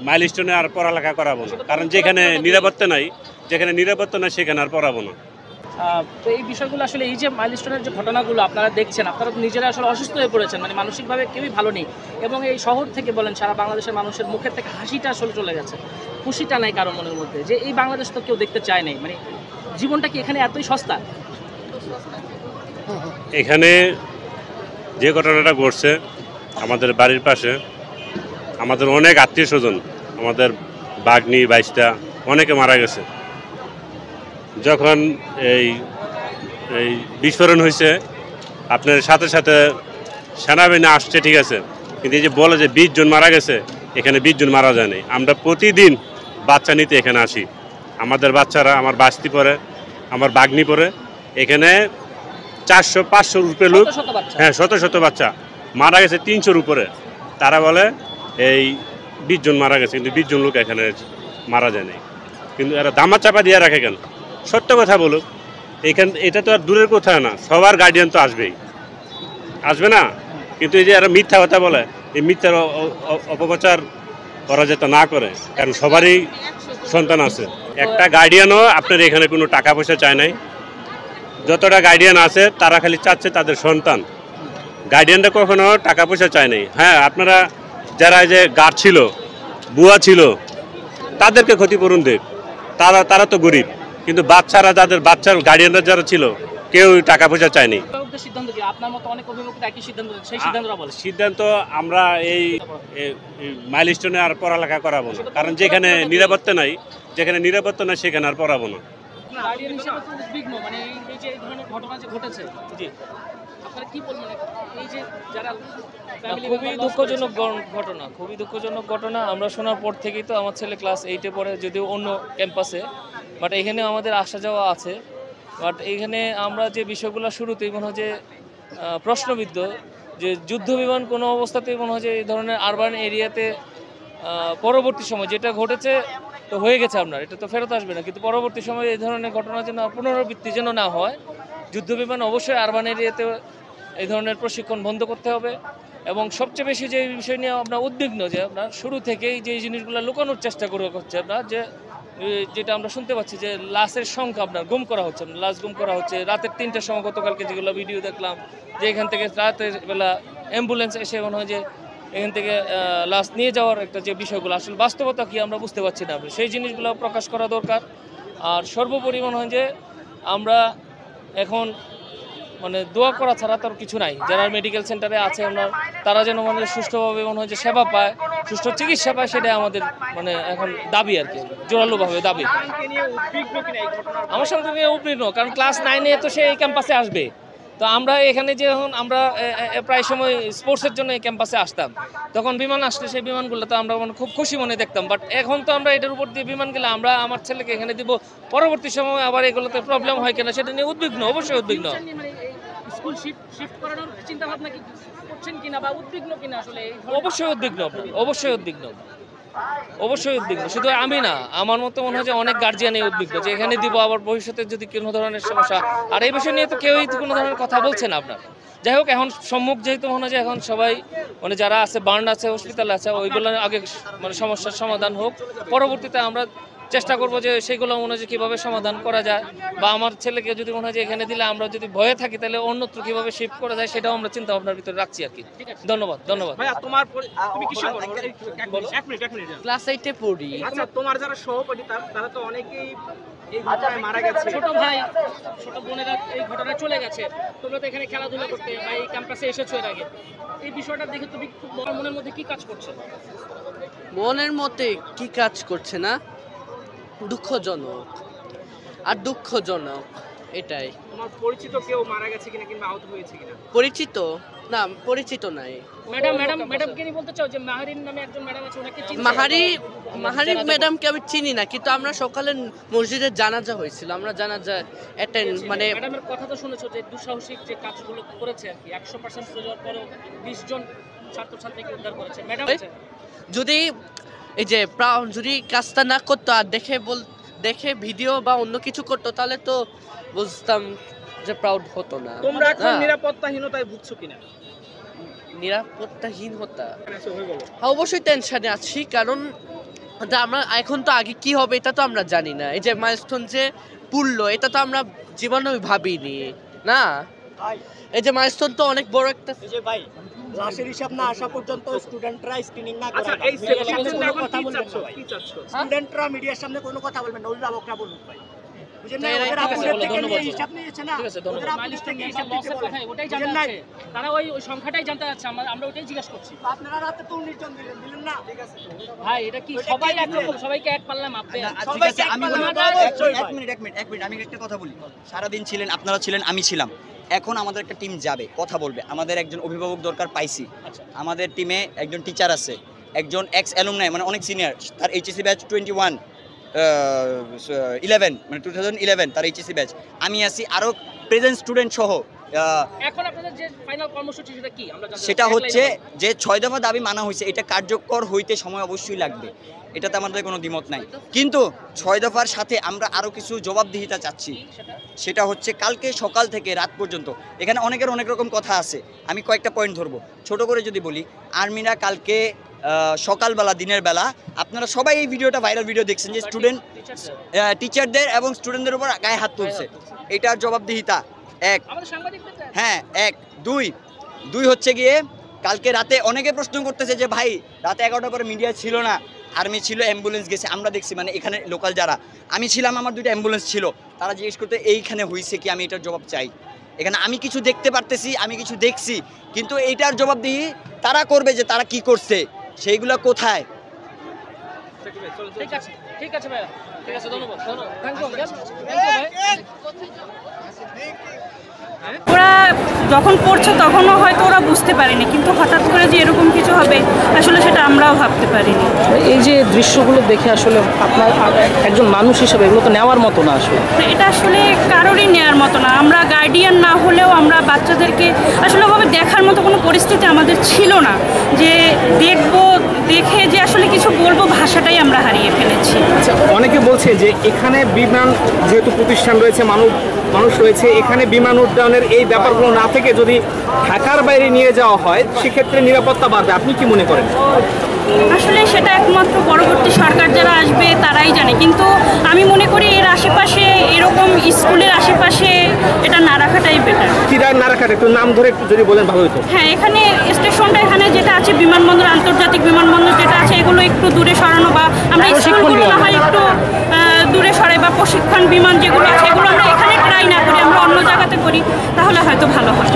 মাইলস্টোনে আর পড়ালেখা করাবো না, কারণ যেখানে নিরাপত্তা নাই সেখানে আর পড়াবো না। তো এই বিষয়গুলো আসলে এই যে মাইলস্টোনের যে ঘটনাগুলো আপনারা দেখছেন, আপনারা তো নিজেরা আসলে অসুস্থ হয়ে পড়েছেন, মানে মানসিকভাবে কেউই ভালো নেই। এবং এই শহর থেকে বলেন সারা বাংলাদেশের মানুষের মুখের থেকে হাসিটা আসলে চলে গেছে, খুশিটা নাই কারো মনের মধ্যে, যে এই বাংলাদেশ তো কেউ দেখতে চায় নাই। মানে জীবনটা কি এখানে এতই সস্তা? এখানে যে ঘটনাটা ঘটছে আমাদের বাড়ির পাশে, আমাদের অনেক আত্মীয় স্বজন, আমাদের বাগনি বাইশটা অনেকে মারা গেছে। যখন এই এই বিস্ফোরণ হয়েছে, আপনার সাথে সাথে সেনাবাহিনী আসছে, ঠিক আছে, কিন্তু এই যে বলে যে 20 জন মারা গেছে, এখানে 20 জন মারা যায়নি। আমরা প্রতিদিন বাচ্চা নিতে এখানে আসি, আমাদের বাচ্চারা, আমার বাস্তি পড়ে, আমার বাগনি পড়ে, এখানে 400-500 রুপে লোক, হ্যাঁ, শত শত বাচ্চা মারা গেছে, 300-র উপরে। তারা বলে এই 20 জন মারা গেছে, কিন্তু 20 জন লোক এখানে মারা যায়নি। কিন্তু এরা দামা চাপা দিয়ে রাখে কেন? সত্য কথা বলুক, এটা তো আর দূরের কথা না, সবার গার্ডিয়ান তো আসবে না। কিন্তু এই যে এরা মিথ্যা কথা বলে, এই মিথ্যার অপপ্রচার করা যেতে না করে, কারণ সবারই সন্তান আছে। একটা গার্ডিয়ানও আপনার এখানে কোনো টাকা পয়সা চায় নাই। যতটা গার্ডিয়ান আছে তারা খালি চাচ্ছে তাদের সন্তান, গার্ডিয়ানরা কখনো টাকা পয়সা চায় নাই। হ্যাঁ, আপনারা যারা এই যে গার্ড ছিল, বুয়া ছিল, তাদেরকে ক্ষতিপূরণ দেখ, তারা তো গরিব। কিন্তু বাচ্চার গার্ডিয়ানরা যারা ছিল, কেউ টাকা পয়সা চায়নি। সিদ্ধান্ত আমরা এই মাইলস্টোনে আর পড়ালেখা করাবো না, কারণ যেখানে নিরাপত্তা নাই সেখানে আর পড়াবো না। খুবই দুঃখজনক ঘটনা। আমরা শোনার পর থেকেই তো আমার ছেলে ক্লাস 8-এ পড়ে, যদিও অন্য ক্যাম্পাসে, বাট এখানে আমাদের আসা যাওয়া আছে। বাট এইখানে আমরা যে বিষয়গুলো শুরুতেই মনে হয় যে প্রশ্নবিদ্ধ, যে যুদ্ধ বিমান কোনো অবস্থাতেই মনে হয় যে এই ধরনের আরবান এরিয়াতে পরবর্তী সময় যেটা ঘটেছে তো হয়ে গেছে, আপনার এটা তো ফেরত আসবে না, কিন্তু পরবর্তী সময়ে এই ধরনের ঘটনা যেন পুনরাবৃত্তি যেন না হয়। যুদ্ধ বিমান অবশ্যই আরবান এরিয়াতে এই ধরনের প্রশিক্ষণ বন্ধ করতে হবে। এবং সবচেয়ে বেশি যে বিষয় নিয়ে আমরা উদ্বিগ্ন, যে আপনার শুরু থেকেই যে জিনিসগুলো লুকানোর চেষ্টা করছে আপনার, যেটা আমরা শুনতে পাচ্ছি যে লাশের সংখ্যা আপনার গুম করা হচ্ছে, লাশ গুম করা হচ্ছে রাতের 3টার সময়। গতকালকে যেগুলো ভিডিও দেখলাম, যে এখান থেকে রাতের বেলা অ্যাম্বুলেন্স এসে মনে হয় যে এখান থেকে লাশ নিয়ে যাওয়ার একটা যে বিষয়গুলো, আসলে বাস্তবতা কি আমরা বুঝতে পারছি না, সেই জিনিসগুলো প্রকাশ করা দরকার। আর সর্বোপরি মনে হয় যে আমরা এখন মানে দোয়া করা ছাড়া তার কিছু নাই। যারা মেডিকেল সেন্টারে আছে আপনার, তারা যেন মানে সুষ্ঠুভাবে মনে হয় যে সেবা পায়, সুষ্ঠু চিকিৎসা পায়, সেটাই আমাদের মানে এখন দাবি আর কি, জোরালোভাবে দাবি। আমার সঙ্গে নিয়ে উদ্বিগ্ন, কারণ ক্লাস 9-এ তো সে এই ক্যাম্পাসে আসবে। তো আমরা এখানে যখন আমরা প্রায় সময় স্পোর্টসের জন্য এই ক্যাম্পাসে আসতাম, তখন বিমান আসলে সেই বিমানগুলো তো আমরা মানে খুব খুশি মনে দেখতাম। বাট এখন তো আমরা এটার উপর দিয়ে বিমান গেলে আমরা আমার ছেলেকে এখানে দিব, পরবর্তী সময় আবার এগুলোতে প্রবলেম হয় কিনা সেটা নিয়ে উদ্বিগ্ন, অবশ্যই উদ্বিগ্ন। স্কুল শিফট করানোর চিন্তা ভাবনা কি করছেন কিনা, বা উদ্বিগ্ন কিনা? আসলে অবশ্যই উদ্বিগ্ন, অবশ্যই উদ্বিগ্ন। শুধু আমি না, আমার মতো মনে হয় যে অনেক গার্জিয়ানই উদ্বিগ্ন, যে এখানে দিব আবার ভবিষ্যতে যদি কোনো ধরনের সমস্যা। আর এই বিষয় নিয়ে তো কেউই কোনো ধরনের কথা বলছে না আপনার। যাই হোক, এখন সম্মুখ যেহেতু মনে হয় যে এখন সবাই মানে যারা আছে, বার্ন আছে, হসপিটাল আছে, ওইগুলো আগে মানে সমস্যার সমাধান হোক, পরবর্তীতে আমরা চেষ্টা করবো যে সেগুলো মনে হয় যে কীভাবে সমাধান করা যায়, বা আমার ছেলেকে যদি মনে হয় যে এখানে দিলে আমরা যদি ভয়ে থাকি, তাহলে অন্যত্র কীভাবে শিফট করা যায়, সেটাও আমরা চিন্তা ভাবনার ভিতরে রাখছি আর কি। ধন্যবাদ। তুমি কিসে পড়ো? এক মিনিট ক্লাস 8-এ পড়ি। আচ্ছা, তোমার যারা সহপাঠী তারা তো অনেকেই এই ঘটনায় মারা গেছে, ছোট ভাই ছোট বোনেরা এই ঘটনায় চলে গেছে। তোমরা তো এখানে খেলাধুলা করতে বা এই ক্যাম্পাসে এসেছো এর আগে, এই বিষয়টা দেখে তুমি মনের মধ্যে কি কাজ করছে? মনের মধ্যে কি কাজ করছে না, দুঃখজনক এটাই। তোমার পরিচিত কেউ মারা গেছে কিনা, কিংবা আহত হয়েছে কিনা? পরিচিত নাই। ম্যাডাম কে বলতে চাও যে মাহারিন নামে একজন ম্যাডাম আছে, ওনাকে চিনি? মাহারি ম্যাডামকে আমি চিনি না, কিন্তু আমরা সকালে মসজিদে জানাজা হয়েছিল, আমরা জানাজা অ্যাটেন্ড মানে ম্যাডামের কথা তো শুনেছো যে দুঃসাহসিক যে কাজগুলো করেছে আর কি, 100% প্রয়োজন পরেও 20 জন ছাত্রছাত্রীকে উদ্ধার করেছে ম্যাডাম। যদি এই যে যদি কাজটা না করতো আর দেখে ভিডিও বা অন্য কিছু করতো, তাহলে তো বুঝতাম যে প্রাউড হতো না। তোমরা এখন নিরাপত্তাহীনতায় ভুগছো কিনা? নিরাপত্তাহীনতা। হ্যাঁ, অবশ্যই টেনশনে আছি, কারণ আমরা এখন তো আগে কি হবে এটা তো আমরা জানি না। এই যে মাইলস্টোন যে পুরলো এটা তো আমরা জীবনে ভাবিনি না। এই যে মাইলস্টোন তো অনেক বড় একটা। এই যে ভাই ক্লাসের হিসাব না আসা পর্যন্ত স্টুডেন্টরা স্ক্রিনিং না করে আচ্ছা, এই সেকশনে এখন কি চাচ্ছ? কি চাচ্ছ? স্টুডেন্টরা মিডিয়ার সামনে কোনো কথা বলবেন না, অভিভাবকরা বলুন ভাই। বুঝেন না, ঠিক আছে, ওদের আপনাদের থেকে ধন্যবাদ নিয়ে স্যার। হিসাব নিয়েছে না, ঠিক আছে, ধন্যবাদ। ওদের আপনাদের মাইলস্টোন থেকে কি হিসাব লসের দিতে বলে। কথাই ওটাই জানতে বুঝেন না? চাচ্ছে, তারা ওই সংখ্যাটাই জানতে চাচ্ছে, আমরা ওটাই জিজ্ঞাসা করছি। আপনারা রাতে তো 19 জন দিলেন না, ঠিক আছে ভাই এটা কি সবাই একরকম, সবাইকে এক পাল্লা মাপবে? ঠিক আছে, আমি বলি এক মিনিট আমি একটা কথা বলি। সারাদিন ছিলেন, আপনারা ছিলেন, আমি ছিলাম। এখন আমাদের একটা টিম যাবে, কথা বলবে। আমাদের একজন অভিভাবক দরকার পাইছি। আমাদের টিমে একজন টিচার আছে, একজন এক্স অ্যালুমনাই মানে অনেক সিনিয়র, তার এইচএসসি ব্যাচ 11 মানে 2011 তার এইচএসসি ব্যাচ। আমি আছি আরও প্রেজেন্ট স্টুডেন্ট সহ। এখন আপনাদের যে ফাইনাল কর্মসূচি সেটা কি আমরা জানতে সেটা চাই। হচ্ছে যে 6 দফা দাবি মানা হয়েছে, এটা কার্যকর হইতে সময় অবশ্যই লাগবে, এটাতে আমাদের কোনো দ্বিমত নাই। কিন্তু 6 দফার সাথে আমরা আরও কিছু জবাবদিহিতা চাচ্ছি। সেটা হচ্ছে কালকে সকাল থেকে রাত পর্যন্ত এখানে অনেকের অনেক রকম কথা আছে, আমি কয়েকটা পয়েন্ট ধরবো। ছোট করে যদি বলি, আর্মিরা কালকে সকালবেলা দিনের বেলা, আপনারা সবাই এই ভিডিওটা ভাইরাল ভিডিও দেখছেন যে স্টুডেন্ট টিচারদের এবং স্টুডেন্টদের উপর গায়ে হাত তুলছে। এটার জবাবদিহিতা এক। আমাদের সাংবাদিকদের হ্যাঁ, এক। দুই হচ্ছে গিয়ে কালকে রাতে অনেকে প্রশ্ন করতেছে যে ভাই রাতে 11টার পরে মিডিয়া ছিল না, আর্মি ছিল, অ্যাম্বুলেন্স গেছে, আমরা দেখছি, মানে এখানে লোকাল যারা, আমি ছিলাম, আমার 2টা অ্যাম্বুলেন্স ছিল, তারা জিজ্ঞেস করতে এইখানে হয়েছে কি, আমি এটার জবাব চাই। এখানে আমি কিছু দেখতে পারতেছি, আমি কিছু দেখছি, কিন্তু এইটার জবাবদিহি তারা করবে যে তারা কি করছে, সেইগুলো কোথায়। ঠিক আছে, ঠিক আছে ভাই, ঠিক আছে, ধন্যবাদ, থ্যাংক ইউ ভাই। ওরা যখন পড়ছে তখনও হয়তো ওরা বুঝতে পারেনি, কিন্তু হঠাৎ করে যে এরকম কিছু হবে আসলে সেটা আমরাও ভাবতে পারিনি। এই যে দৃশ্যগুলো দেখে আসলে আপনার একজন মানুষ হিসেবে এগুলো তো নেওয়ার মতো না আসলে। এটা আসলে কারোরই নেওয়ার মতো না। আমরা গার্ডিয়ান না হলেও আমরা বাচ্চাদেরকে আসলে ওভাবে দেখার মতো কোনো পরিস্থিতি আমাদের ছিল না, যে দেখে যে আসলে কিছু বলবো, ভাষাটাই আমরা হারিয়ে ফেলেছি। আচ্ছা, অনেকে বলছে যে এখানে বিমান যেহেতু প্রতিষ্ঠান রয়েছে, মানুষ রয়েছে, এখানে বিমান উড্ডয়নের এই ব্যাপারগুলো না থেকে যদি ঢাকার বাইরে নিয়ে যাওয়া হয় সেক্ষেত্রে নিরাপত্তা বাড়বে, আপনি কি মনে করেন? আসলে সেটা একমাত্র পরবর্তী সরকার যারা আসবে তারাই জানে, কিন্তু আমি মনে করি এর আশেপাশে, এরকম স্কুলের আশেপাশে এটা না রাখাটাই বেটার। কিরা না রাখাটা একটু নাম ধরে একটু যদি বলেন ভালো হতো। হ্যাঁ, এখানে স্টেশনটা এখানে যেটা আছে, বিমানবন্দর, আন্তর্জাতিক বিমানবন্দর যেটা আছে, এগুলো একটু দূরে সরানো, বা আমরা স্কুলগুলো না হয় একটু দূরে সরাই, বা প্রশিক্ষণ বিমান যেগুলো আছে এগুলো আমরা এখানে ট্রাই না করি, আমরা অন্য জায়গাতে করি, তাহলে হয়তো ভালো হয়।